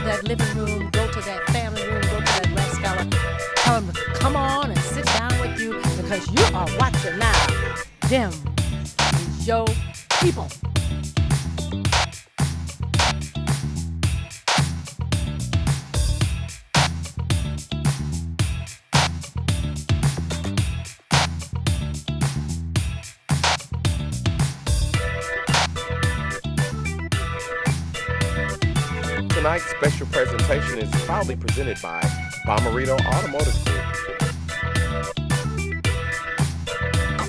that living room, go to that family room, go to that rest scholar. Tell them to come on and sit down with you because you are watching now. Them is your people. Tonight's special presentation is proudly presented by Bommarito Automotive Group.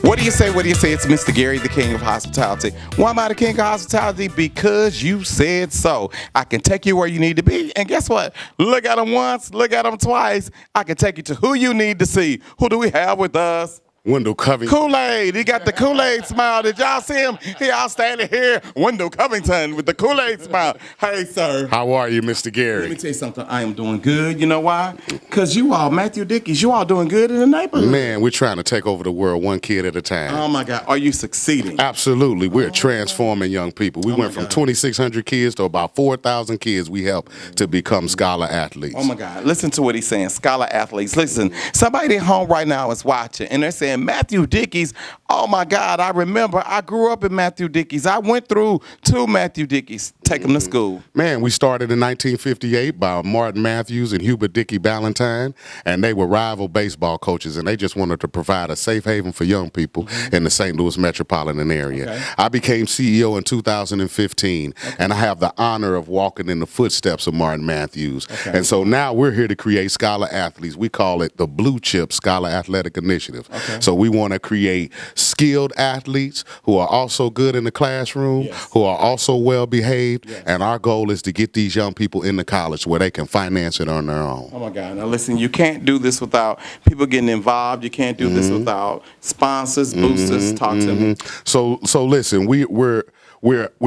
What do you say? What do you say? It's Mr. Gary, the king of hospitality. Why am I the king of hospitality? Because you said so. I can take you where you need to be. And guess what? Look at them once, look at them twice. I can take you to who you need to see. Who do we have with us? Wendell Covington. Kool-Aid. He got the Kool-Aid smile. Did y'all see him? He all standing here, Wendell Covington with the Kool-Aid smile. Hey, sir. How are you, Mr. Gary? Let me tell you something. I am doing good. You know why? Because you all, Matthew-Dickeys, you all doing good in the neighborhood. Man, we're trying to take over the world one kid at a time. Oh, my God. Are you succeeding? Absolutely. We're transforming young people. We went from 2,600 kids to about 4,000 kids we help to become scholar athletes. Oh, my God. Listen to what he's saying. Scholar athletes. Listen, somebody at home right now is watching, and they're saying, Matthew-Dickeys, oh my God, I remember I grew up in Matthew-Dickeys. I went through two Matthew-Dickeys. Take them to school. Man, we started in 1958 by Martin Matthews and Hubert Dickey Ballantyne, and they were rival baseball coaches, and they just wanted to provide a safe haven for young people in the St. Louis metropolitan area. Okay. I became CEO in 2015, and I have the honor of walking in the footsteps of Martin Matthews. Okay. And so now we're here to create scholar athletes. We call it the Blue Chip Scholar Athletic Initiative. Okay. So we want to create skilled athletes who are also good in the classroom, Yes. who are also well behaved, Yes. and our goal is to get these young people into college where they can finance it on their own. Oh my God. Now listen, you can't do this without people getting involved. You can't do this without sponsors, boosters. Talk to me. So listen, we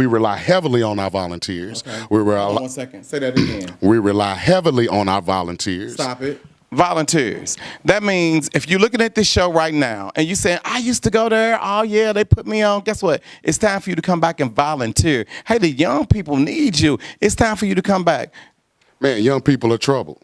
rely heavily on our volunteers. Okay. We Hold on rely, 1 second. Say that again. we rely heavily on our volunteers. Stop it. Volunteers. That means if you're looking at this show right now and you're saying, I used to go there, oh yeah, they put me on, guess what? It's time for you to come back and volunteer. Hey, the young people need you. It's time for you to come back. Man, young people are trouble.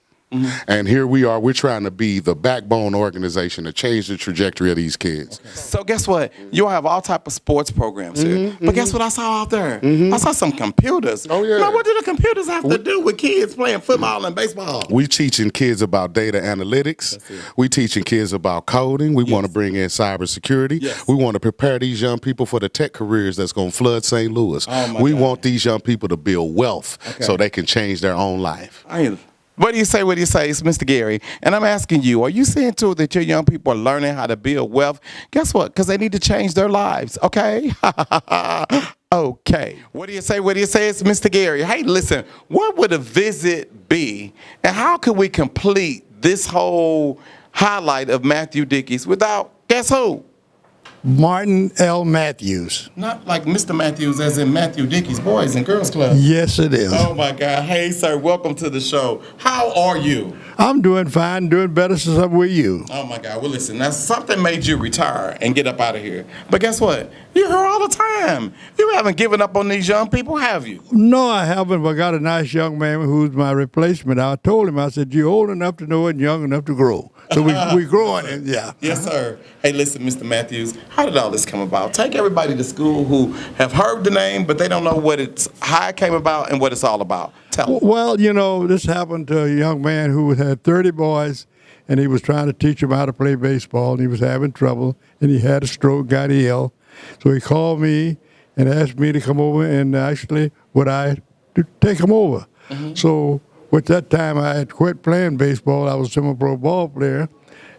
And here we are, we're trying to be the backbone organization to change the trajectory of these kids. So guess what? You'll have all type of sports programs here. But guess what I saw out there? I saw some computers. Oh, yeah. Now, what do the computers have to do with kids playing football and baseball? We teaching kids about data analytics. We teaching kids about coding. We want to bring in cybersecurity. Yes. We want to prepare these young people for the tech careers that's going to flood St. Louis. Oh, my we God. want these young people to build wealth Okay. so they can change their own life. What do you say? What do you say? It's Mr. Gary. And I'm asking you, are you seeing too that your young people are learning how to build wealth? Guess what? Because they need to change their lives, okay? Okay. What do you say? What do you say? It's Mr. Gary. Hey, listen, what would a visit be? And how could we complete this whole highlight of Matthew-Dickeys without, guess who? Martin L. Matthews. Not like Mr. Matthews as in Matthew-Dickeys Boys and Girls Club. Yes, it is. Oh, my God. Hey, sir, welcome to the show. How are you? I'm doing fine, doing better since I'm with you. Oh, my God. Well, listen, now something made you retire and get up out of here. But guess what? You're here all the time. You haven't given up on these young people, have you? No, I haven't, but I got a nice young man who's my replacement. I told him, I said, you're old enough to know it and young enough to grow. So we're growing it, yeah. Yes, sir. Hey, listen, Mr. Matthews, how did all this come about? Take everybody to school who have heard the name, but they don't know how it came about and what it's all about. Tell them. Well, you know, this happened to a young man who had 30 boys, and he was trying to teach them how to play baseball, and he was having trouble, and he had a stroke, got ill. So he called me and asked me to come over, and actually, would I take him over? So at that time, I had quit playing baseball. I was a semi-pro ball player,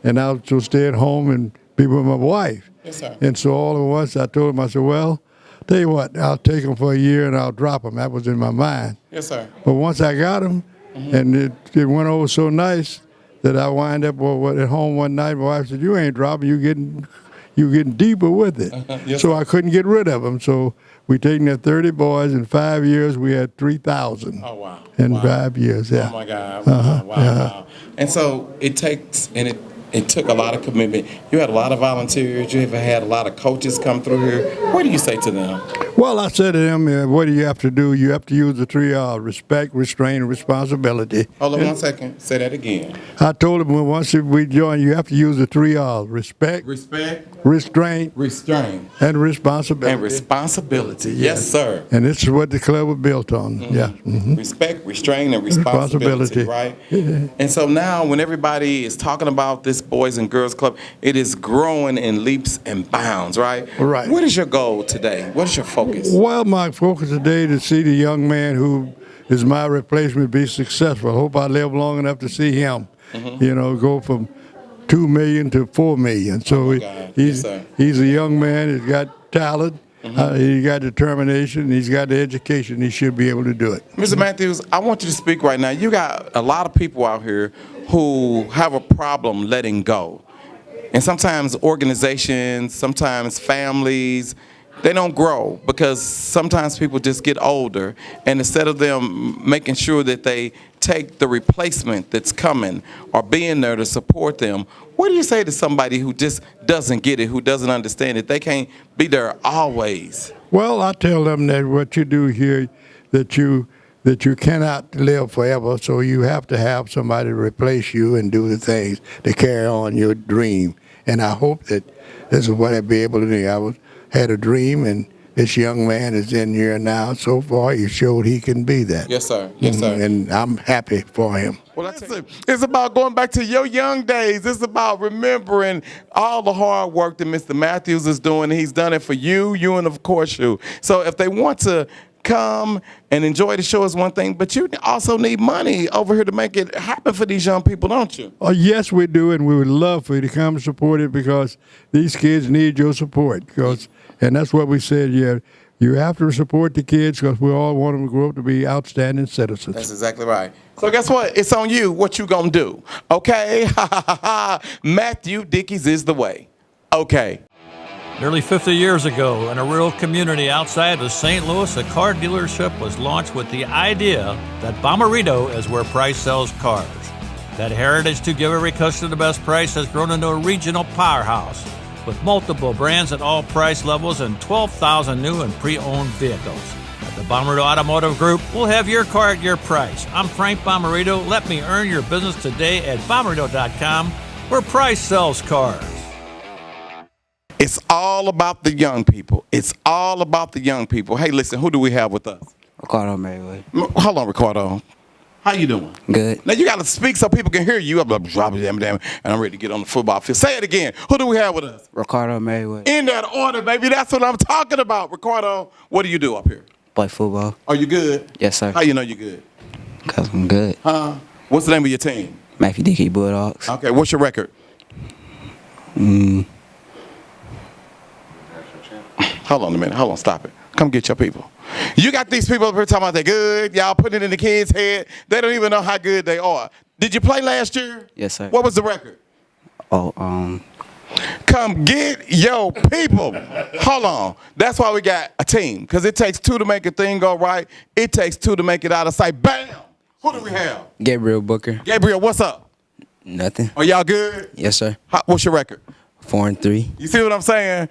and I was to stay at home and be with my wife. Yes, sir. And so all at once, I told him, I said, well, tell you what, I'll take him for a year and I'll drop him. That was in my mind. Yes, sir. But once I got him, and it went over so nice that I wind up at home one night. My wife said, you ain't dropping, you getting deeper with it. Yes, so sir. I couldn't get rid of him. So we taken the 30 boys. In 5 years, we had 3,000. Oh, wow. In Wow. 5 years, yeah. Oh, my God. Wow, wow. And so it took a lot of commitment. You had a lot of volunteers. You have had a lot of coaches come through here. What do you say to them? Well, I said to him, what do you have to do? You have to use the 3 R's: respect, restraint, and responsibility. Hold on 1 second. Say that again. I told him once we join, you have to use the 3 R's: respect, restraint, and responsibility. And responsibility. Yes, sir. And this is what the club was built on. Yeah. Respect, restraint, and responsibility, right? Yeah. And so now when everybody is talking about this Boys and Girls Club, it is growing in leaps and bounds, right? Right. What is your goal today? What is your focus? Well, my focus today is to see the young man who is my replacement be successful. I hope I live long enough to see him, go from 2 million to 4 million. So he's a young man. He's got talent. He's got determination. He's got the education. He should be able to do it. Mr. Matthews, I want you to speak right now. You got a lot of people out here who have a problem letting go. And sometimes organizations, sometimes families, they don't grow because sometimes people just get older, and instead of them making sure that they take the replacement that's coming or being there to support them, what do you say to somebody who just doesn't get it, who doesn't understand it? They can't be there always. Well, I tell them that what you do here, that you cannot live forever, so you have to have somebody to replace you and do the things to carry on your dream. And I hope that this is what I'd be able to do. Had a dream, and this young man is in here now. So far, he showed he can be that. Yes, sir. Yes, sir. And I'm happy for him. Well, that's it. It's about going back to your young days. It's about remembering all the hard work that Mr. Matthews is doing. He's done it for you, and of course you. So if they want to come and enjoy the show is one thing, but you also need money over here to make it happen for these young people, don't you? Oh, yes, we do, and we would love for you to come support it because these kids need your support. And that's what we said, you have to support the kids because we all want them to grow up to be outstanding citizens. That's exactly right. So guess what? It's on you. What you gonna do? Okay? Matthew-Dickeys is the way. Okay. Nearly 50 years ago, in a rural community outside of St. Louis, a car dealership was launched with the idea that Bommarito is where price sells cars. That heritage to give every customer the best price has grown into a regional powerhouse with multiple brands at all price levels and 12,000 new and pre-owned vehicles. At the Bommarito Automotive Group, we'll have your car at your price. I'm Frank Bommarito. Let me earn your business today at Bommarito.com, where price sells cars. It's all about the young people. It's all about the young people. Hey, listen, who do we have with us? Ricardo Maywood. Hold on, Ricardo. How you doing? Good. Now you got to speak so people can hear you. And I'm ready to get on the football field. Say it again. Who do we have with us? Ricardo Maywood. In that order, baby. That's what I'm talking about. Ricardo, what do you do up here? Play football. Are you good? Yes, sir. How you know you're good? Because I'm good. Huh? What's the name of your team? Matthew-Dickeys Bulldogs. Okay, what's your record? Hold on a minute. Hold on. Stop it. Come get your people. You got these people up here talking about they're good. Y'all putting it in the kids' head. They don't even know how good they are. Did you play last year? Yes, sir. What was the record? Come get your people. Hold on. That's why we got a team. Because it takes two to make a thing go right. It takes two to make it out of sight. Bam! Who do we have? Gabriel Booker. Gabriel, what's up? Nothing. Are y'all good? Yes, sir. What's your record? 4-3. You see what I'm saying?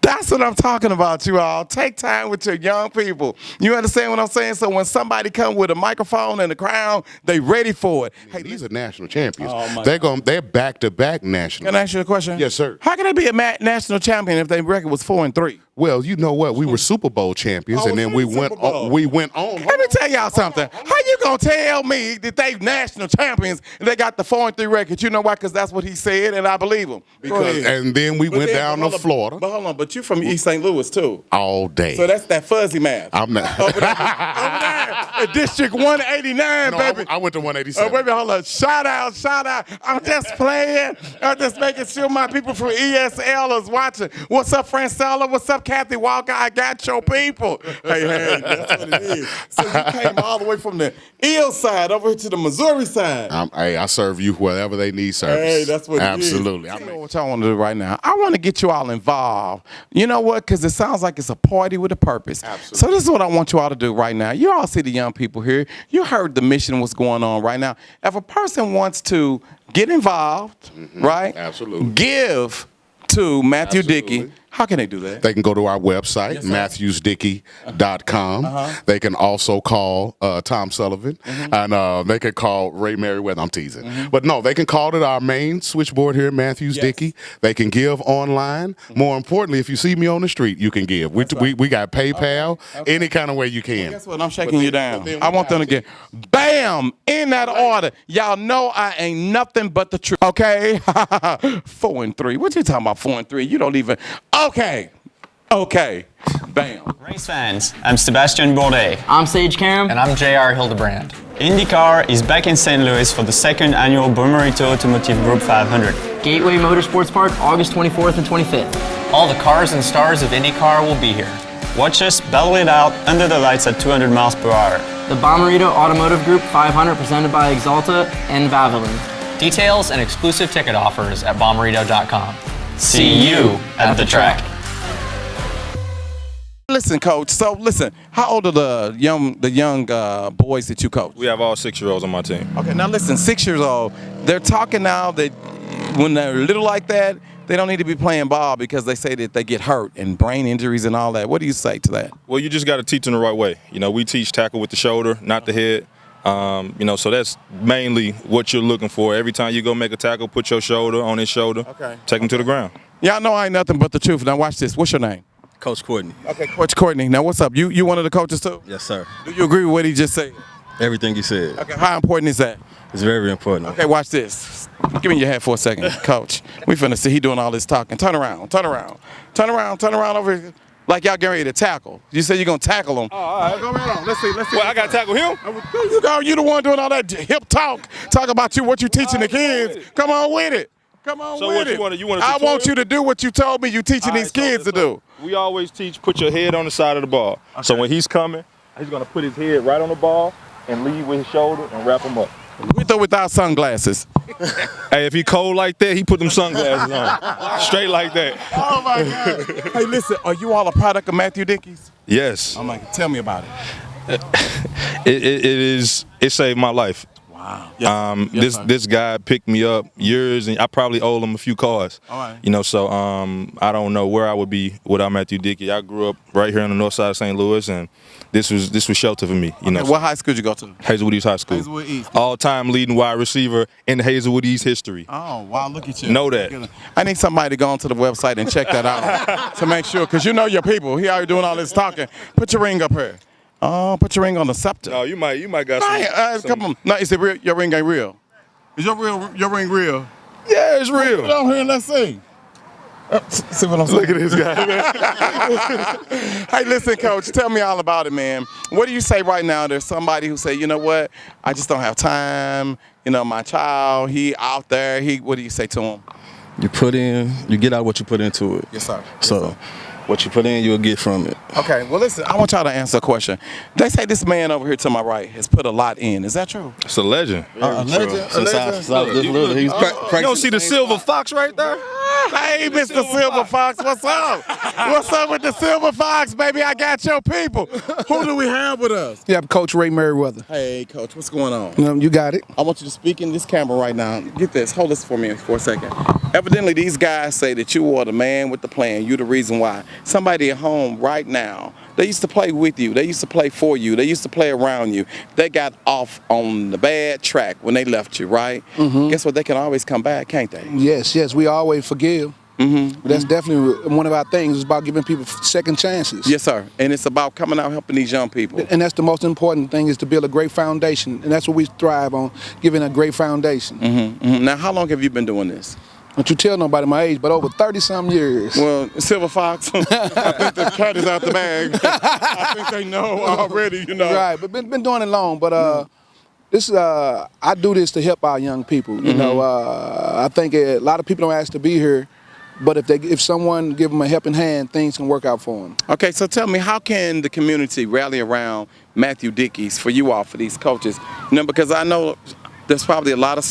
That's what I'm talking about, you all. Take time with your young people. You understand what I'm saying? So when somebody come with a microphone and a crown, they ready for it. Hey, these are national champions. Oh, They're back-to-back national. Can I ask you a question? Yes, sir. How can they be a national champion if their record was 4-3? Well, you know what? We were Super Bowl champions, and then we went on. Let me tell y'all something. How you gonna tell me that they national champions and they got the 4-3 record? You know why? Because that's what he said, and I believe him. And then we went down to Florida. But hold on, but you're from East St. Louis too. All day. So that's that fuzzy math. I'm not. Over there, District 189, No, baby. I went to 187. Baby, hold on. Shout out. I'm just playing. I'm just making sure my people from ESL is watching. What's up, Francella? What's up, Kathy Walker? I got your people. Hey, that's what it is. So you came all the way from the ill side over to the Missouri side. I serve you wherever they need service. Hey, that's what Absolutely. it is. I know what y'all want to do right now. I want to get you all involved. You know what? Because it sounds like it's a party with a purpose. Absolutely. So this is what I want you all to do right now. You all see the young people here. You heard the mission, what's going on right now. If a person wants to get involved, right? Absolutely. Give to Matthew-Dickeys. How can they do that? They can go to our website, Yes, sir. Matthews-Dickeys.com. They can also call Tom Sullivan, and they can call Ray Merriweather. I'm teasing. But no, they can call to our main switchboard here at Matthews-Dickey. They can give online. More importantly, if you see me on the street, you can give. We got PayPal, any kind of way you can. Guess what? I'm shaking you down. I want them to get bam in that order. Y'all know I ain't nothing but the truth. Okay? 4-3. What you talking about 4-3? You don't even. Okay. Bam. Race fans, I'm Sebastian Bourdais. I'm Sage Karam. And I'm JR Hildebrand. IndyCar is back in St. Louis for the second annual Bomarito Automotive Group 500. Gateway Motorsports Park, August 24th and 25th. All the cars and stars of IndyCar will be here. Watch us battle it out under the lights at 200 miles per hour. The Bomarito Automotive Group 500 presented by Exalta and Valvoline. Details and exclusive ticket offers at bomarito.com. See you at the track. Listen, Coach. So listen, how old are the young boys that you coach? We have all 6-year-olds on my team. Okay, now listen, 6 years old. They're talking now that when they're little like that, they don't need to be playing ball because they say that they get hurt and brain injuries and all that. What do you say to that? Well, you just got to teach them the right way. You know, we teach tackle with the shoulder, not the head. You know, so that's mainly what you're looking for. Every time you go make a tackle, put your shoulder on his shoulder. Okay. Take him to the ground. Y'all know I ain't nothing but the truth. Now watch this. What's your name? Coach Courtney. Okay, Coach Courtney. Now what's up? You one of the coaches too? Yes, sir. Do you agree with what he just said? Everything he said. Okay, how important is that? It's very important. Okay, watch this. Give me your hat for a second, Coach. We finna see he doing all this talking. Turn around over here. Like y'all getting ready to tackle. You said you're gonna tackle him. Oh, all right. Go around. Let's see. Well, I gotta tackle him? You the one doing all that hip talk. Talk about what you teaching the kids. Come on with it. Come on so with what it. You want I want you to do what you told me you teaching these kids to do. We always teach put your head on the side of the ball. Okay. So when he's coming, he's gonna put his head right on the ball and lead with his shoulder and wrap him up. With or without sunglasses? Hey, if he cold like that, he put them sunglasses on. Straight like that. Oh my God. Hey, listen, are you all a product of Matthew-Dickeys? Yes. I'm like, tell me about it. It saved my life. Wow. Yes, this guy picked me up years, and I probably owe him a few cars. All right. You know, so I don't know where I would be without Matthew-Dickeys. I grew up right here on the north side of St. Louis, and this was shelter for me. You know. What high school did you go to? Hazelwood East High School. Hazelwood East. All-time leading wide receiver in Hazelwood East history. Oh, wow, look at you. Know that. I need somebody to go onto the website and check that out to make sure, because you know your people. He already doing all this talking. Put your ring up here. Oh, put your ring on the scepter. No, you might got some. Come on. No, is it real? Your ring ain't real. Is your ring real? Yeah, it's real. Put it on here and let's see. See what I'm saying? Look at this guy, man. Hey, listen, Coach, tell me all about it, man. What do you say right now? There's somebody who say, you know what, I just don't have time. You know, my child, he out there. What do you say to him? You get out what you put into it. Yes, sir. So what you put in, you'll get from it. Okay, well, listen, I want y'all to answer a question. They say this man over here to my right has put a lot in. Is that true? It's a legend. A legend? You don't see the silver fox right there? Hey, Mr. Silver Fox, what's up? What's up with the Silver Fox, baby? I got your people. Who do we have with us? You have Coach Ray Merriweather. Hey, Coach, what's going on? You got it. I want you to speak in this camera right now. Get this. Hold this for me for a second. Evidently, these guys say that you are the man with the plan. You're the reason why. Somebody at home right now, they used to play with you. They used to play for you. They used to play around you. They got off on the bad track when they left you, right? Mm-hmm. Guess what? They can always come back, can't they? Yes. We always forgive. Mm-hmm. That's definitely one of our things. It's about giving people second chances. Yes, sir. And it's about coming out helping these young people. And that's the most important thing, is to build a great foundation. And that's what we thrive on, giving a great foundation. Mm-hmm. Mm-hmm. Now, how long have you been doing this? Don't you tell nobody my age, but over 30-some years. Well, Silver Fox, I think the cat is out the bag. I think they know already, you know. Right, but been doing it long. But I do this to help our young people. You know, I think a lot of people don't ask to be here, but if someone give them a helping hand, things can work out for them. Okay, so tell me, how can the community rally around Matthew-Dickeys for you all, for these coaches? You know, because I know there's probably a lot of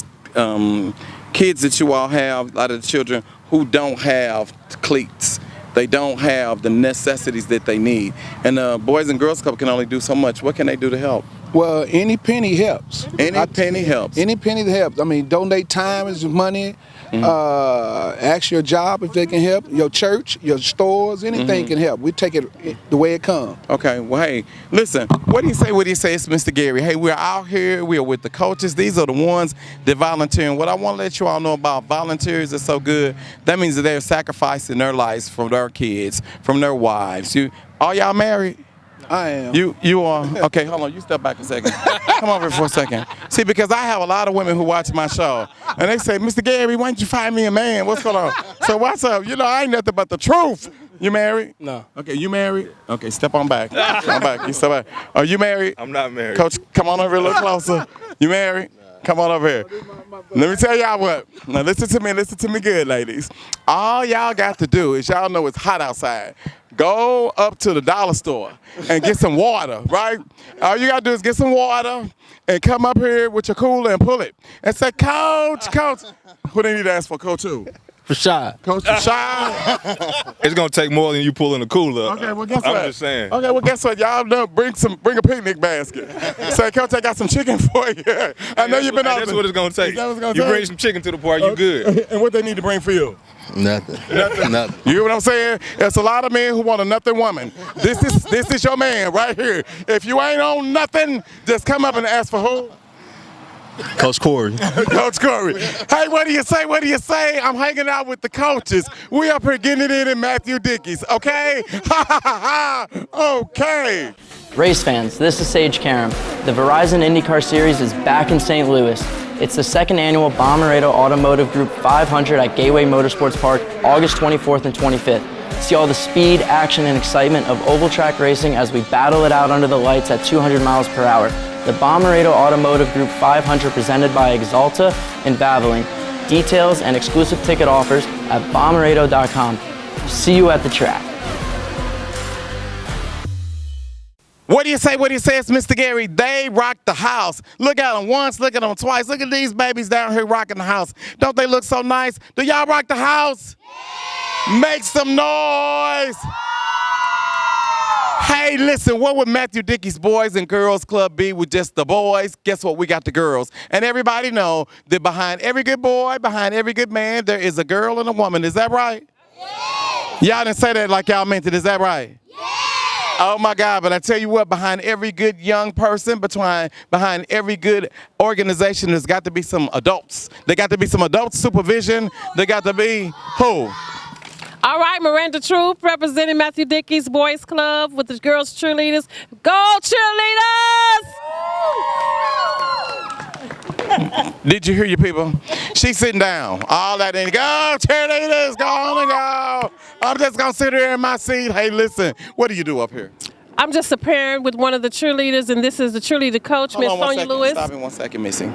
kids that you all have, a lot of the children who don't have cleats. They don't have the necessities that they need. And the Boys and Girls Club can only do so much. What can they do to help? Well, any penny helps. Any penny helps. Any penny that helps. I mean, donate time is money. Ask your job if they can help. Your church, your stores, anything can help. We take it the way it comes. Okay, well, hey, listen, what do you say? What do you say? It's Mr. Gary. Hey, we're out here. We are with the coaches. These are the ones that volunteer. And what I want to let you all know about volunteers is so good. That means that they're sacrificing their lives from their kids, from their wives. Are y'all married? I am. You are? Okay, hold on. You step back a second. Come over here for a second. See, because I have a lot of women who watch my show, and they say, Mr. Gary, why don't you find me a man? What's going on? So what's up? You know, I ain't nothing but the truth. You married? No. Okay, you married? Okay, step on back. Step on back. You step back. Are you married? I'm not married. Coach, come on over here a little closer. You married? Come on over here. Let me tell y'all what. Now listen to me good, ladies. All y'all got to do is y'all know it's hot outside. Go up to the dollar store and get some water, right? All you gotta do is get some water and come up here with your cooler and pull it. And say, Coach. Who they need to ask for, Coach who? Rashad. Coach Rashad. It's gonna take more than you pulling the cooler. Okay, well guess what? I'm just saying. Okay, well guess what? Y'all know, bring a picnic basket. Say, Coach, I got some chicken for you. I know you've been out. That's what it's gonna take. Is that what it's gonna You take? bring some chicken to the party, you good. And what they need to bring for you? Nothing. You hear what I'm saying? There's a lot of men who want a nothing woman. This is your man right here. If you ain't on nothing, just come up and ask for who? Coach Corey. Coach Corey. Hey, what do you say? What do you say? I'm hanging out with the coaches. We up here getting it in Matthew-Dickeys, okay? Ha ha ha ha. Okay. Race fans, this is Sage Karam. The Verizon IndyCar Series is back in St. Louis. It's the second annual Bomarito Automotive Group 500 at Gateway Motorsports Park, August 24th and 25th. See all the speed, action, and excitement of oval track racing as we battle it out under the lights at 200 miles per hour. The Bomarito Automotive Group 500 presented by Axalta and Valvoline. Details and exclusive ticket offers at bomarito.com. See you at the track. What do you say? What do you say? It's Mr. Gary. They rock the house. Look at them once, look at them twice. Look at these babies down here rocking the house. Don't they look so nice? Do y'all rock the house? Yeah. Make some noise. Hey, listen, what would Matthew-Dickeys Boys and Girls Club be with just the boys? Guess what? We got the girls. And everybody know that behind every good boy, behind every good man, there is a girl and a woman. Is that right? Yeah. Y'all didn't say that like y'all meant it. Is that right? Yeah. Oh my God, but I tell you what, behind every good young person, behind every good organization, there's got to be some adults. There got to be some adult supervision. There got to be who? All right, Miranda Troop representing Matthew-Dickeys Boys Club with the girls cheerleaders. Go cheerleaders! Did you hear your people? She's sitting down. All that ain't go cheerleaders, go on and go. I'm just gonna sit here in my seat. Hey, listen, what do you do up here? I'm just a parent with one of the cheerleaders, and this is the cheerleader coach, Miss Sonia Lewis. Stop me 1 second, Missy.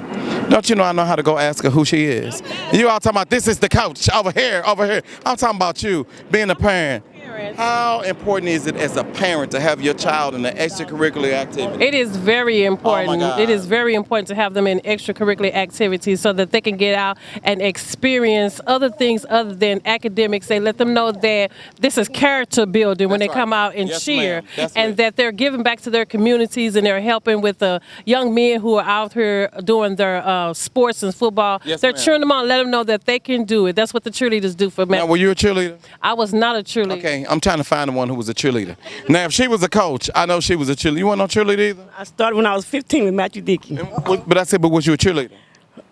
Don't you know I know how to go ask her who she is? You all talking about this is the coach over here, over here. I'm talking about you being a parent. How important is it as a parent to have your child in an extracurricular activity? It is very important. Oh my God. It is very important to have them in extracurricular activities so that they can get out and experience other things other than academics. They let them know that this is character building when they come out and cheer, and that they're giving back to their communities and they're helping with the young men who are out here doing their sports and football. They're cheering them on, let them know that they can do it. That's what the cheerleaders do for me. Now, were you a cheerleader? I was not a cheerleader. Okay, I'm trying to find the one who was a cheerleader. Now, if she was a coach, I know she was a cheerleader. You weren't no cheerleader either? I started when I was 15 with Matthew-Dickeys. But I said, but was you a cheerleader?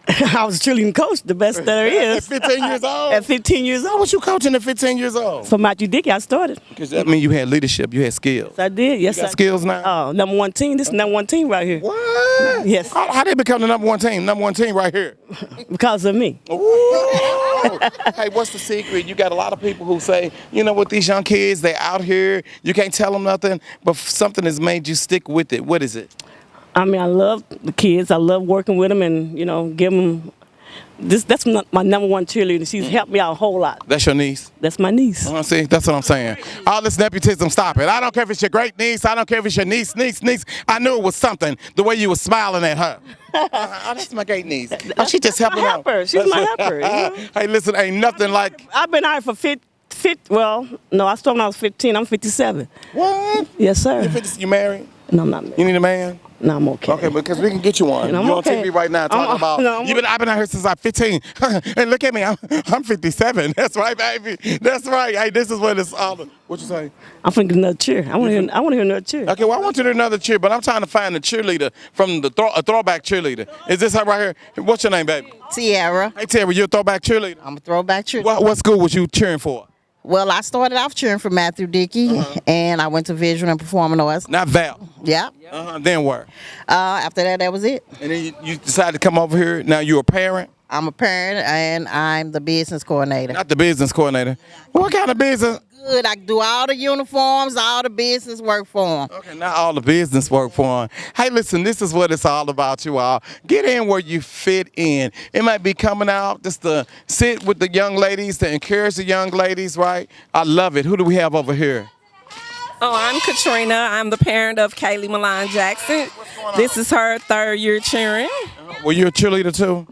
I was a cheerleading coach, the best there is. At 15 years old? At 15 years old. How was you coaching at 15 years old? For Matthew-Dickeys, I started. Because that means you had leadership, you had skills. I did, yes. You got skills now? Oh, number one team. This is number one team right here. What? Yes. How did they become the number one team? Number one team right here? Because of me. Hey, what's the secret? You got a lot of people who say, you know what, these young kids, they out here, you can't tell them nothing, but something has made you stick with it. What is it? I mean, I love the kids. I love working with them and, you know, give them. That's my number one cheerleader. She's helped me out a whole lot. That's your niece? That's my niece. See, that's what I'm saying. All this nepotism, stop it. I don't care if it's your great niece. I don't care if it's your niece. I knew it was something, the way you were smiling at her. Oh, that's my great niece. Oh, she just helping out. She's my helper. You know? Hey, listen, ain't nothing like... I've been out for well, no, I started when I was 15. I'm 57. What? Yes, sir. You married? No, I'm not married. You need a man? No, I'm okay. Okay, because we can get you one. And I'm You on okay. TV right now talking about, I've been out here since I'm 15. And look at me, I'm 57. That's right, baby. That's right. Hey, this is what it's all about. What you say? I'm finna get another cheer. I want to hear another cheer. Okay, well, I want you to do another cheer, but I'm trying to find the cheerleader from the a throwback cheerleader. Is this her right here? What's your name, baby? Tiara. Hey, Tiara, you a throwback cheerleader? I'm a throwback cheerleader. What school was you cheering for? Well, I started off cheering for Matthew-Dickeys, and I went to visual and performing arts. Not Val. Yeah. Then where? After that was it. And then you decided to come over here. Now you're a parent? I'm a parent, and I'm the business coordinator. Not the business coordinator. What kind of business? Good. I do all the uniforms, all the business work for them. Okay, not all the business work for them. Hey, listen, this is what it's all about, you all. Get in where you fit in. It might be coming out just to sit with the young ladies, to encourage the young ladies, right? I love it. Who do we have over here? Oh, I'm Katrina. I'm the parent of Kaylee Milan Jackson. This is her 3rd year cheering. Were you a cheerleader too?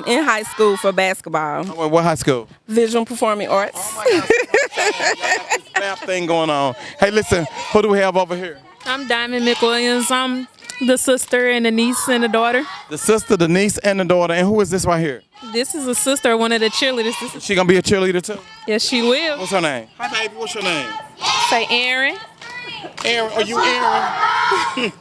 In high school for basketball. What high school? Visual Performing Arts. Oh my God. Snap thing going on. Hey, listen, who do we have over here? I'm Diamond McWilliams. I'm the sister and the niece and the daughter. The sister, the niece, and the daughter. And who is this right here? This is a sister, one of the cheerleaders. She gonna be a cheerleader too? Yes, she will. What's her name? Hi, baby. What's your name? Say Aaron. Aaron, are you Aaron?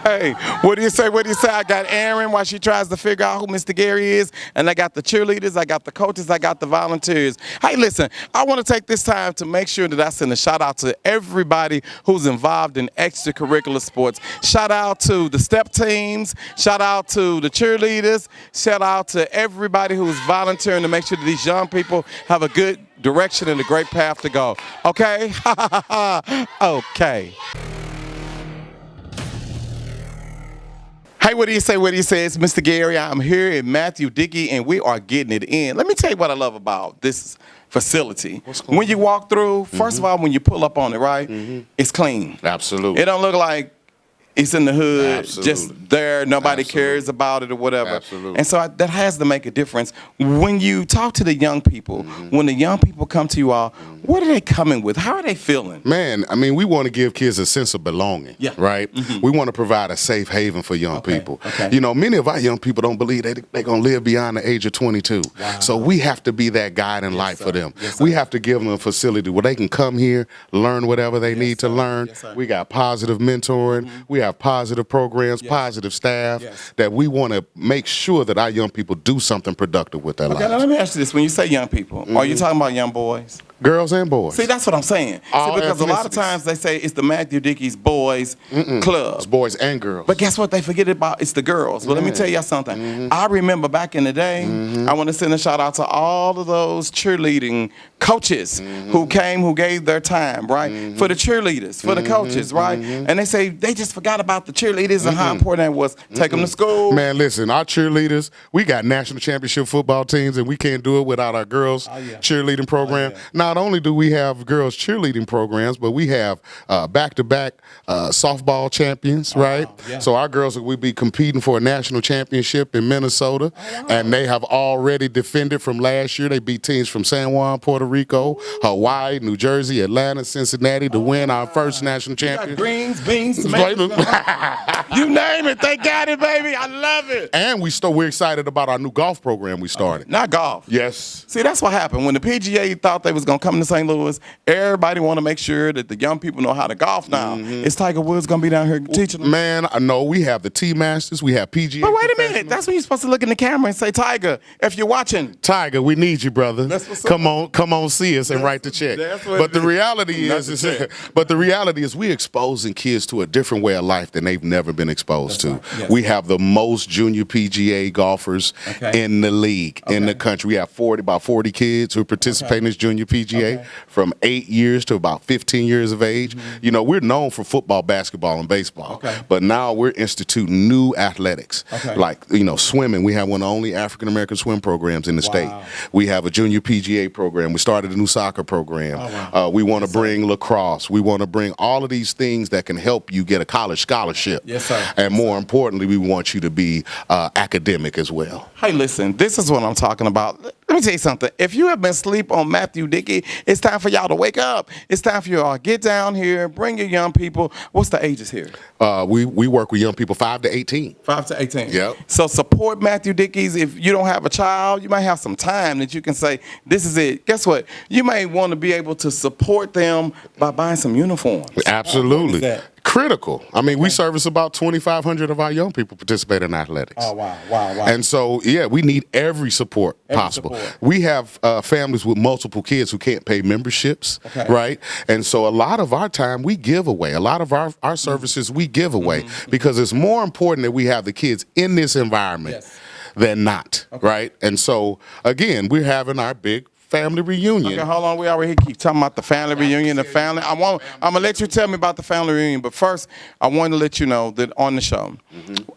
Hey, what do you say? What do you say? I got Aaron while she tries to figure out who Mr. Gary is, and I got the cheerleaders, I got the coaches, I got the volunteers. Hey, listen, I want to take this time to make sure that I send a shout out to everybody who's involved in extracurricular sports. Shout out to the step teams, shout out to the cheerleaders, shout out to everybody who's volunteering to make sure that these young people have a good direction and a great path to go. Okay? Okay. Hey, what do you say? What do you say? It's Mr. Gary. I'm here at Matthew-Dickeys, and we are getting it in. Let me tell you what I love about this facility. When you walk through, first of all, when you pull up on it, right, it's clean. Absolutely. It don't look like it's in the hood, Absolutely. just there, nobody cares about it or whatever. Absolutely. And so that has to make a difference. When you talk to the young people, when the young people come to you all, what are they coming with? How are they feeling? Man, I mean, we want to give kids a sense of belonging, right? We want to provide a safe haven for young people. You know, many of our young people don't believe they're going to live beyond the age of 22. So we have to be that guiding light for them. We have to give them a facility where they can come here, learn whatever they need to learn. We got positive mentoring. We have positive programs, positive staff that we want to make sure that our young people do something productive with their lives. Now let me ask you this. When you say young people, are you talking about young boys? Girls and boys. See, that's what I'm saying. All See, because a lot of ethnicities. times they say it's the Matthew-Dickeys boys club. It's boys and girls. But guess what? They forget about it's the girls. Well, let me tell you something. I remember back in the day, I want to send a shout out to all of those cheerleading coaches who came, who gave their time, right? For the cheerleaders, for the coaches, right? And they say they just forgot about the cheerleaders and how important that was. Take them to school. Man, listen, our cheerleaders, we got national championship football teams, and we can't do it without our girls cheerleading program. Not only do we have girls cheerleading programs, but we have back-to-back softball champions, right? So our girls will be competing for a national championship in Minnesota, and they have already defended from last year. They beat teams from San Juan, Puerto Rico, Hawaii, New Jersey, Atlanta, Cincinnati to win our first national championship. Greens, beans, tomatoes. You name it, they got it, baby. I love it. And we're excited about our new golf program we started. Not golf. Yes. See, that's what happened. When the PGA thought they was going to come to St. Louis, everybody want to make sure that the young people know how to golf now. Is Tiger Woods going to be down here teaching them? Man, no, we have the T-Masters, we have PGA. But wait a minute. That's when you're supposed to look in the camera and say, Tiger, if you're watching. Tiger, we need you, brother. That's what's come on, see us and write the check. But the reality is we're exposing kids to a different way of life than they've never been exposed to. We have the most junior PGA golfers in the league, in the country. We have about 40 kids who participate in this junior PGA from 8 years to about 15 years of age. You know, we're known for football, basketball, and baseball. But now we're instituting new athletics. Like, you know, swimming. We have one of the only African-American swim programs in the state. We have a junior PGA program. We started a new soccer program. We want to bring lacrosse. We want to bring all of these things that can help you get a college scholarship. And more importantly, we want you to be academic as well. Hey, listen, this is what I'm talking about. Let Let me tell you something. If you have been asleep on Matthew-Dickey, it's time for y'all to wake up. It's time for y'all to get down here, bring your young people. What's the ages here? We work with young people 5 to 18. 5 to 18. Yep. So support Matthew-Dickey's. If you don't have a child, you might have some time that you can say, this is it. Guess what? You may want to be able to support them by buying some uniforms. Absolutely. Critical. I mean, we service about 2,500 of our young people participate in athletics. Oh, wow. And so, yeah, we need every support possible. We have families with multiple kids who can't pay memberships, right? And so a lot of our time we give away. A lot of our services we give away because it's more important that we have the kids in this environment than not, right? And so, again, we're having our big family reunion. Okay, hold on. We already keep talking about the family reunion, the family. I'm gonna let you tell me about the family reunion, but first, I want to let you know that on the show,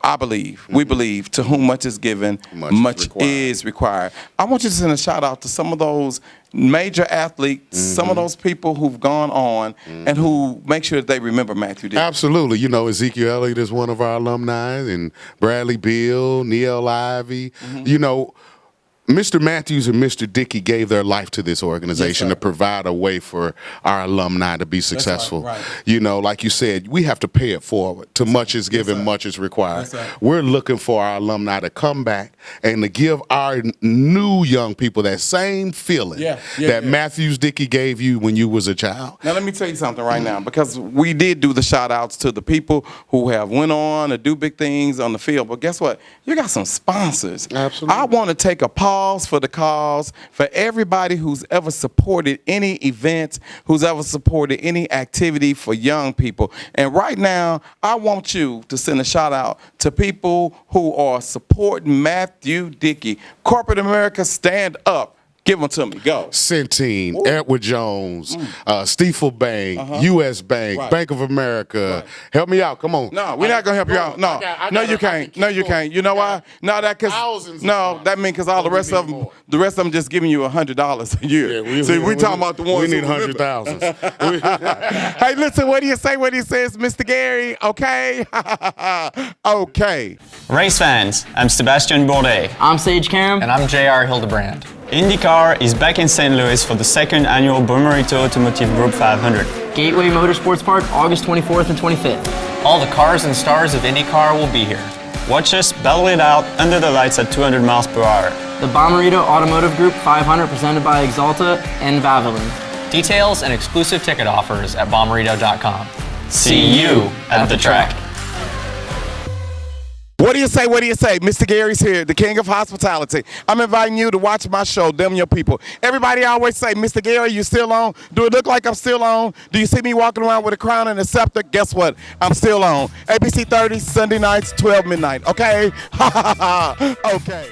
I believe, we believe, to whom much is given, much is required. I want you to send a shout out to some of those major athletes, some of those people who've gone on and who make sure that they remember Matthew-Dickey. Absolutely. You know, Ezekiel Elliott is one of our alumni, and Bradley Beal, Neil Ivey. You know, Mr. Matthews and Mr. Dickey gave their life to this organization to provide a way for our alumni to be successful. You know, like you said, we have to pay it forward. To much is given, much is required. We're looking for our alumni to come back and to give our new young people that same feeling that Matthews-Dickey gave you when you was a child. Now, let me tell you something right now, because we did do the shout-outs to the people who have went on to do big things on the field, but guess what? You got some sponsors. Absolutely. I want to take a pause for the cause for everybody who's ever supported any event, who's ever supported any activity for young people. And right now, I want you to send a shout out to people who are supporting Matthew-Dickey. Corporate America, stand up. Give them to me. Go. Centene, Edward Jones, Stiefel Bank, U.S. Bank, Bank of America. Help me out. Come on. No, we're not gonna help you out. No, no, you can't. No, you can't. You know why? No, that means because all the rest of them, just giving you $100 a year. See, we talking about the ones. We need 100,000. Hey, listen. What do you say? What he says, Mr. Gary? Okay. Okay. Race fans, I'm Sebastian Bourdais. I'm Sage Karam. And I'm J.R. Hildebrand. IndyCar is back in St. Louis for the second annual Bomarito Automotive Group 500. Gateway Motorsports Park, August 24th and 25th. All the cars and stars of IndyCar will be here. Watch us battle it out under the lights at 200 miles per hour. The Bomarito Automotive Group 500 presented by Axalta and Valvoline. Details and exclusive ticket offers at bomarito.com. See you at the track. What do you say? What do you say? Mr. Gary's here, the king of hospitality. I'm inviting you to watch my show, Them Your People. Everybody always say, Mr. Gary, you still on? Do it look like I'm still on? Do you see me walking around with a crown and a scepter? Guess what? I'm still on. ABC 30, Sunday nights, 12 midnight. Okay? Okay.